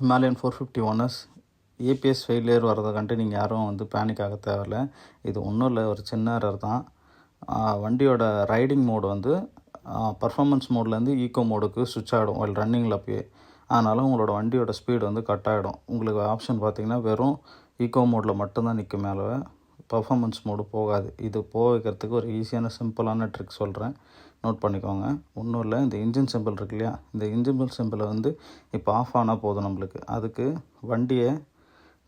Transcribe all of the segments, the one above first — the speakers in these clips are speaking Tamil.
ஹிமாலயன் 450 ஓனர்ஸ் ஏபிஎஸ் ஃபெயிலியர் வர்றதுக்காண்டி நீங்கள் யாரும் வந்து பேனிக் ஆக தேவையில்ல. இது ஒன்றும் இல்லை, ஒரு சின்ன எரர் தான். வண்டியோட ரைடிங் மோடு வந்து பர்ஃபார்மன்ஸ் மோட்லேருந்து ஈக்கோ மோடுக்கு ஸ்விட்ச் ஆகிடும் வைல் ரன்னிங்கில் அப்பயே. அதனால் உங்களோட வண்டியோட ஸ்பீடு வந்து கட் ஆகிடும். உங்களுக்கு ஆப்ஷன் பார்த்திங்கன்னா வெறும் ஈக்கோ மோடில் மட்டும்தான் நிற்கும், மேலே பர்ஃபார்மன்ஸ் மோடு போகாது. இது போக வைக்கிறதுக்கு ஒரு ஈஸியான சிம்பிளான ட்ரிக் சொல்கிறேன், நோட் பண்ணிக்கோங்க. ஒன்றும் இல்லை, இந்த இன்ஜின் சிம்பிள் இருக்கு இல்லையா, இந்த இன்ஜின் சிம்பிளை வந்து இப்போ ஆஃப் ஆனால் போதும் நம்மளுக்கு. அதுக்கு வண்டியை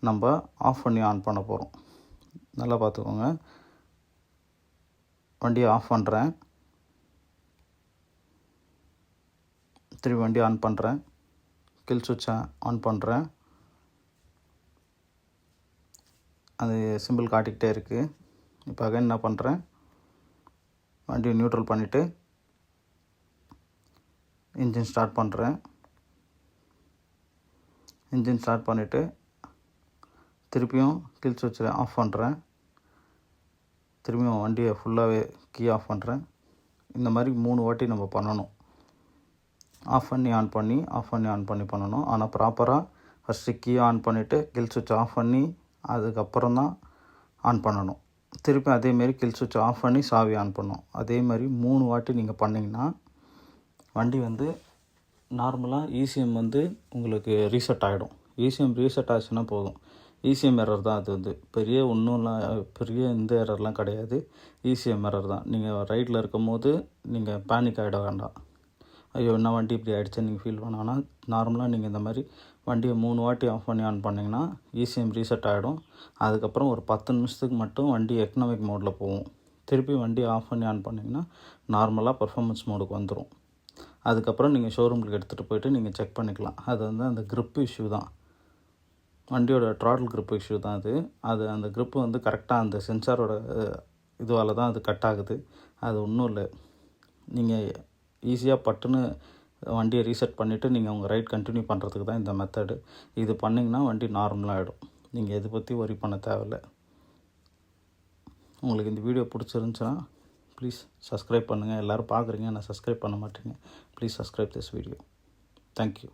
நம்ம ஆஃப் பண்ணி ஆன் பண்ண போகிறோம். நல்லா பார்த்துக்கோங்க. வண்டியை ஆஃப் பண்ணுறேன், திரும்பி வண்டி ஆன் பண்ணுறேன், கில் சுவிட்சை ஆன் பண்ணுறேன். அது சிம்பிள் காட்டிக்கிட்டே இருக்குது. இப்போ அகைன் என்ன பண்ணுறேன், வண்டியை நியூட்ரல் பண்ணிவிட்டு இன்ஜின் ஸ்டார்ட் பண்ணுறேன். இன்ஜின் ஸ்டார்ட் பண்ணிவிட்டு திருப்பியும் கில் சுவிட்சை ஆஃப் பண்ணுறேன். திரும்பியும் வண்டியை ஃபுல்லாகவே கீ ஆஃப் பண்ணுறேன். இந்த மாதிரி 3 வாட்டி நம்ம பண்ணணும். ஆஃப் பண்ணி ஆன் பண்ணி ஆஃப் பண்ணி ஆன் பண்ணி பண்ணணும். ஆனால் ப்ராப்பராக ஃபஸ்ட்டு கீ ஆன் பண்ணிவிட்டு கில் சுவிட்ச் ஆஃப் பண்ணி அதுக்கப்புறம் தான் ஆன் பண்ணணும். திருப்பி அதேமாரி கில் சுவிட்ச் ஆஃப் பண்ணி சாவி ஆன் பண்ணணும். அதே மாதிரி 3 வாட்டி நீங்கள் பண்ணிங்கன்னா வண்டி வந்து நார்மலாக இசிஎம் வந்து உங்களுக்கு ரீசெட் ஆகிடும். இசிஎம் ரீசெட் ஆச்சுன்னா போதும். இசிஎம் எரர் தான் அது வந்து பெரிய இந்த எரர்லாம் கிடையாது. இசிஎம் எரர் தான். நீங்கள் ரைட்டில் இருக்கும் போது நீங்கள் பேனிக் ஆகிட வேண்டாம். ஐயோ என்ன வண்டி இப்படி ஆகிடுச்சுன்னு நீங்கள் ஃபீல் பண்ணாங்கன்னா நார்மலாக நீங்கள் இந்த மாதிரி வண்டியை 3 வாட்டி ஆஃப் பண்ணி ஆன் பண்ணிங்கன்னா இசிஎம் ரீசெட் ஆகிடும். அதுக்கப்புறம் ஒரு 10 நிமிஷத்துக்கு மட்டும் வண்டி எக்கனாமிக் மோடில் போகும். திருப்பி வண்டி ஆஃப் பண்ணி ஆன் பண்ணிங்கன்னா நார்மலாக பர்ஃபார்மன்ஸ் மோடுக்கு வந்துடும். அதுக்கப்புறம் நீங்கள் ஷோரூமுக்கு எடுத்துகிட்டு போய்ட்டு நீங்கள் செக் பண்ணிக்கலாம். அது வந்து அந்த க்ரிப் இஷ்யூ தான், வண்டியோட த்ராட்டில் க்ரிப் இஷ்யூ தான் அது அந்த க்ரிப்பு வந்து கரெக்டாக அந்த சென்சாரோட இதுவால் தான் அது கட் ஆகுது. அது ஒன்றும் இல்லை. நீங்கள் ஈஸியாக பட்டுன்னு வண்டியை ரீசெட் பண்ணிவிட்டு நீங்கள் உங்கள் ரைட் கண்டினியூ பண்ணுறதுக்கு தான் இந்த மெத்தடு. இது பண்ணிங்கன்னா வண்டி நார்மலாக ஆகிடும். நீங்கள் எதை பற்றி ஒரி பண்ண தேவையில்லை. உங்களுக்கு இந்த வீடியோ பிடிச்சிருந்துச்சுன்னா ப்ளீஸ் சப்ஸ்கிரைப் பண்ணுங்கள். எல்லோரும் பார்க்குறீங்க, நான் சப்ஸ்கிரைப் பண்ண மாட்டேங்க. Please subscribe this video. Thank you.